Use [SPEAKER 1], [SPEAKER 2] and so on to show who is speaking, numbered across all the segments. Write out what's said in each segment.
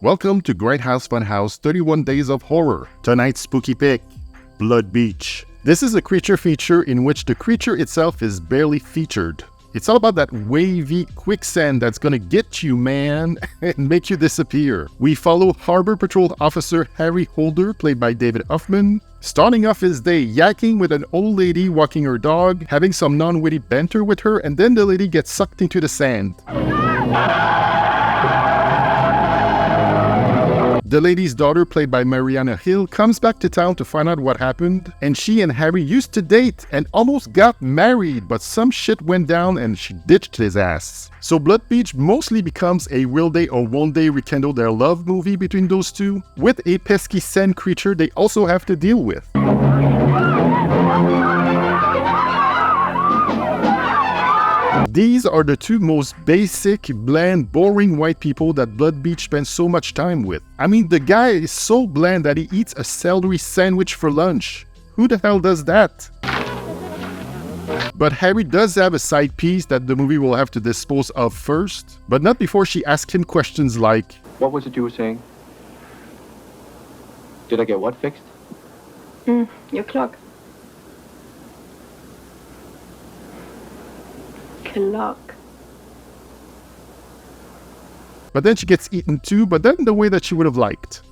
[SPEAKER 1] Welcome to Grindhouse Funhouse 31 Days of Horror. Tonight's spooky pick, Blood Beach. This is a creature feature in which the creature itself is barely featured. It's all about that wavy quicksand that's gonna get you, man, and make you disappear. We follow Harbor Patrol Officer Harry Holder, played by David Huffman, starting off his day yakking with an old lady walking her dog, having some non-witty banter with her, and then the lady gets sucked into the sand. The lady's daughter, played by Marianna, comes back to town to find out what happened, and she and Harry used to date and almost got married, but some shit went down and she ditched his ass. So Blood Beach mostly becomes a will they or won't they rekindle their love movie between those two, with a pesky sand creature they also have to deal with. These are the two most basic, bland, boring white people that Blood Beach spends so much time with. I mean, the guy is so bland that he eats a celery sandwich for lunch. Who the hell does that? But Harry does have a side piece that the movie will have to dispose of first, but not before she asks him questions like,
[SPEAKER 2] "What was it you were saying? Did I get what fixed?"
[SPEAKER 3] Your clock. Clock.
[SPEAKER 1] But then she gets eaten too, but then the way that she would have liked.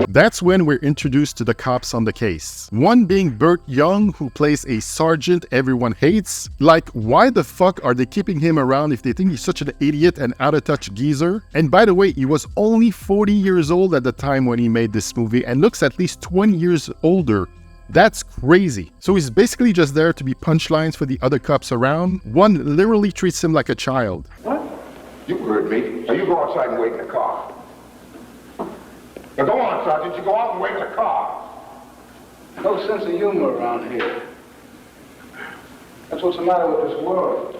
[SPEAKER 1] That's when we're introduced to the cops on the case. One being Bert Young, who plays a sergeant everyone hates. Like, why the fuck are they keeping him around if they think he's such an idiot and out-of-touch geezer? And by the way, he was only 40 years old at the time when he made this movie and looks at least 20 years older. That's crazy. So he's basically just there to be punchlines for the other cops around. One literally treats him like a child.
[SPEAKER 4] What? You heard me. Now you go outside and wait in the car. Now go on, Sergeant. You go out and wait in the car.
[SPEAKER 5] No sense of humor around here. That's what's the matter with this world.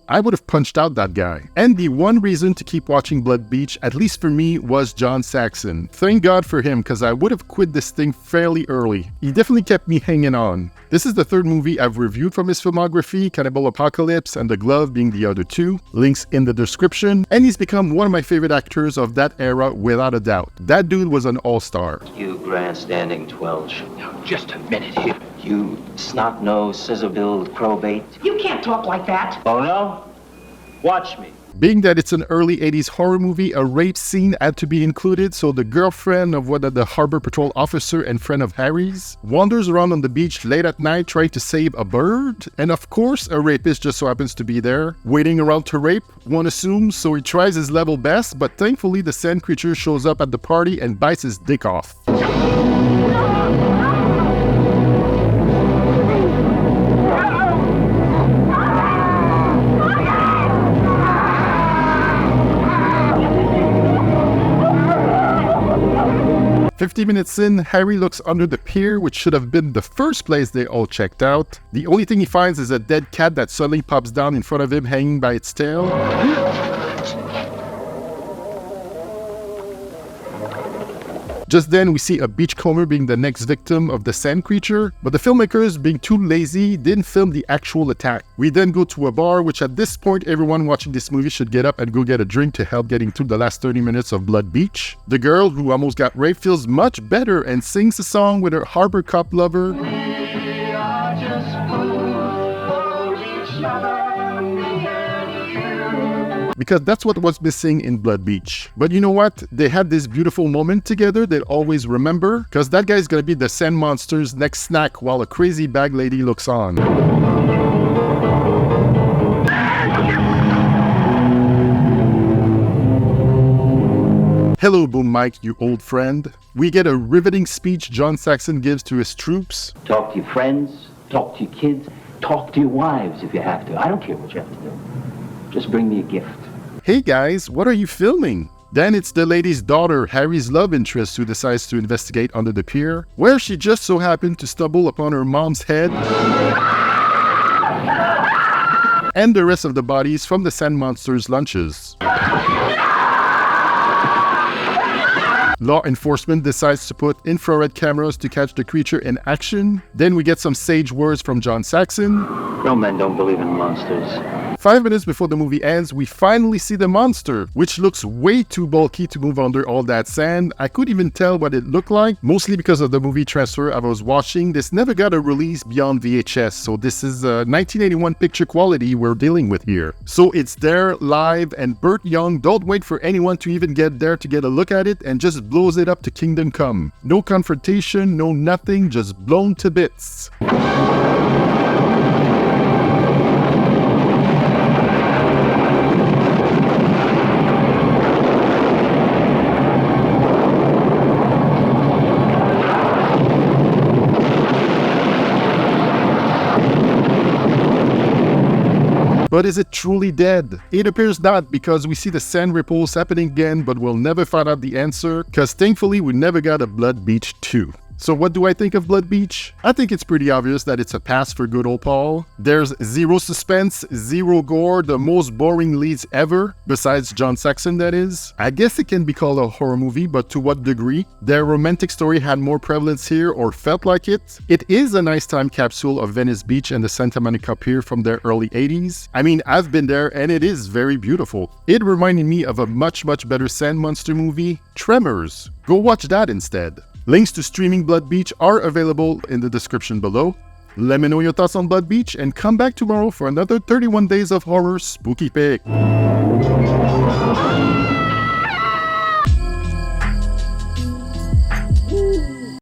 [SPEAKER 1] I would have punched out that guy. And the one reason to keep watching Blood Beach, at least for me, was JOHN SAXON. Thank God for him, because I would have quit this thing fairly early. He definitely kept me hanging on. This is the third movie I've reviewed from his filmography, Cannibal Apocalypse and The Glove being the other two. Links in the description. And he's become one of my favorite actors of that era without a doubt. That dude was an all-star.
[SPEAKER 6] You grandstanding twelge.
[SPEAKER 2] Now, just a minute here.
[SPEAKER 6] You snot-nosed, scissor-billed crowbait.
[SPEAKER 7] You can't talk like that.
[SPEAKER 6] Oh, no? Watch me.
[SPEAKER 1] Being that it's an early 80s horror movie, a rape scene had to be included, so the girlfriend of one of the Harbor Patrol officer and friend of Harry's wanders around on the beach late at night trying to save a bird, and of course a rapist just so happens to be there, waiting around to rape, one assumes, so he tries his level best, but thankfully the sand creature shows up at the party and bites his dick off. 50 minutes in, Harry looks under the pier, which should have been the first place they all checked out. The only thing he finds is a dead cat that suddenly pops down in front of him, hanging by its tail. Just then, we see a beachcomber being the next victim of the sand creature, but the filmmakers, being too lazy, didn't film the actual attack. We then go to a bar, which at this point, everyone watching this movie should get up and go get a drink to help getting through the last 30 minutes of Blood Beach. The girl, who almost got raped, feels much better and sings a song with her harbor cop lover. We are just fools for each other. Because that's what was missing in Blood Beach. But you know what? They had this beautiful moment together they'll always remember, because that guy's gonna be the sand monster's next snack while a crazy bag lady looks on. Hello, Boom Mike, you old friend. We get a riveting speech JOHN SAXON gives to his troops.
[SPEAKER 6] Talk to your friends, talk to your kids, talk to your wives if you have to. I don't care what you have to do. Just bring me a gift.
[SPEAKER 1] Hey guys, what are you filming? Then it's the lady's daughter, Harry's love interest, who decides to investigate under the pier, where she just so happened to stumble upon her mom's head and the rest of the bodies from the sand monster's lunches. Law enforcement decides to put infrared cameras to catch the creature in action. Then we get some sage words from JOHN SAXON.
[SPEAKER 6] Grown men don't believe in monsters.
[SPEAKER 1] 5 minutes before the movie ends, we finally see the monster, which looks way too bulky to move under all that sand. I couldn't even tell what it looked like, mostly because of the movie transfer I was watching. This never got a release beyond VHS, so this is 1981 picture quality we're dealing with here. So it's there live, and Bert Young don't wait for anyone to even get there to get a look at it and just blows it up to kingdom come. No confrontation, no nothing, just blown to bits. But is it truly dead? It appears not, because we see the sand ripples happening again, but we'll never find out the answer, because thankfully we never got a Blood Beach 2. So what do I think of Blood Beach? I think it's pretty obvious that it's a pass for good old Paul. There's zero suspense, zero gore, the most boring leads ever, besides JOHN SAXON that is. I guess it can be called a horror movie, but to what degree? Their romantic story had more prevalence here, or felt like it. It is a nice time capsule of Venice Beach and the Santa Monica Pier from their early 80s. I mean, I've been there and it is very beautiful. It reminded me of a much better sand monster movie, Tremors. Go watch that instead. Links to streaming Blood Beach are available in the description below. Let me know your thoughts on Blood Beach and come back tomorrow for another 31 Days of Horror Spooky Pick.